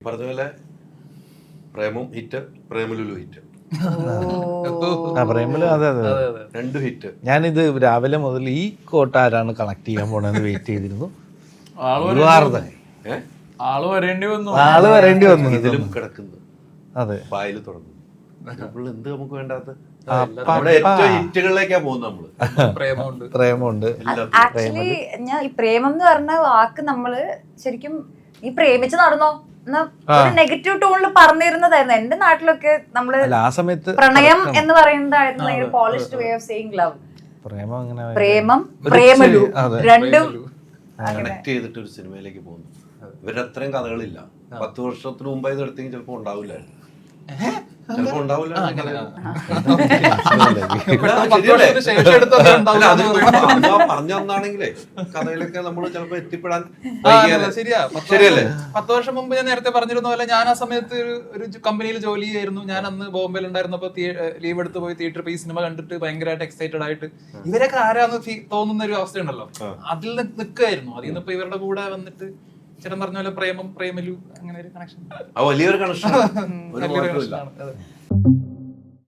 പറഞ്ഞ പോലെ പ്രേമം hit, പ്രേമലുലു hit. Premalu അതെ അതെ രണ്ട് ഹിറ്റ്. ഞാനിത് രാവിലെ മുതൽ ഈ കോട്ട ആരാണ് കണക്ട് ചെയ്യാൻ പോണെന്ന് വെയിറ്റ് ചെയ്തിരുന്നു. ആള് വരേണ്ടി വന്നു. ഇതിലും കിടക്കുന്നു, അതെ പായൽ തുടങ്ങുന്നു. എന്ത് നമുക്ക് വേണ്ടാത്ത ഏറ്റവും ഹിറ്റുകളിലേക്കാ പോകുന്നത് നമ്മള്. പ്രേമുണ്ട്. ആക്ച്വലി ഞാൻ ഈ പ്രേമം എന്ന് പറഞ്ഞ വാക്ക് നമ്മള് ശരിക്കും ഈ പ്രേമിച്ച് നടന്നോ ഒരു നെഗറ്റീവ് ടോണിൽ പറഞ്ഞിരുന്നതായിരുന്നു. എന്റെ നാട്ടിലൊക്കെ നമ്മള് ആ സമയത്ത് പ്രണയം എന്ന് പറയുന്നതായിരുന്നു polished way of saying love. പ്രേമം അങ്ങനെ പ്രേമം പ്രേമലു രണ്ടും കണക്ട് ചെയ്തിട്ട് ഒരു സിനിമയിലേക്ക് പോകുന്നു. ഇവരുടെ അത്രയും കഥകളില്ല. 10 വർഷത്തിന് മുമ്പായി ഇത് എടുത്തെങ്കിൽ ചിലപ്പോ ഉണ്ടാവില്ലായിരുന്നു. ചിലപ്പോ ഉണ്ടാവില്ല. പറഞ്ഞാണെങ്കിലേ കഥയിലൊക്കെ നമ്മൾ ചിലപ്പോ എത്തിപ്പെടാൻ ശരിയല്ലേ. 10 വർഷം മുമ്പ് ഞാൻ നേരത്തെ പറഞ്ഞിരുന്ന പോലെ ഞാൻ ആ സമയത്ത് ഒരു കമ്പനിയിൽ ജോലി ചെയ്യായിരുന്നു. ഞാൻ അന്ന് ബോംബെയിൽ ഉണ്ടായിരുന്നപ്പോ ലീവ് എടുത്ത് പോയി തിയേറ്റർ പോയി സിനിമ കണ്ടിട്ട് ഭയങ്കരമായിട്ട് എക്സൈറ്റഡ് ആയിട്ട് ഇവരൊക്കെ ആരാന്ന് തോന്നുന്ന ഒരു അവസ്ഥയുണ്ടല്ലോ, അതിൽ നിൽക്കുമായിരുന്നു. അതിൽ നിന്ന് ഇപ്പൊ ഇവരുടെ കൂടെ വന്നിട്ട് ചേട്ടൻ പറഞ്ഞ പോലെ പ്രേമം പ്രേമലു അങ്ങനെ ഒരു കണക്ഷൻ, വലിയൊരു കണക്ഷൻ.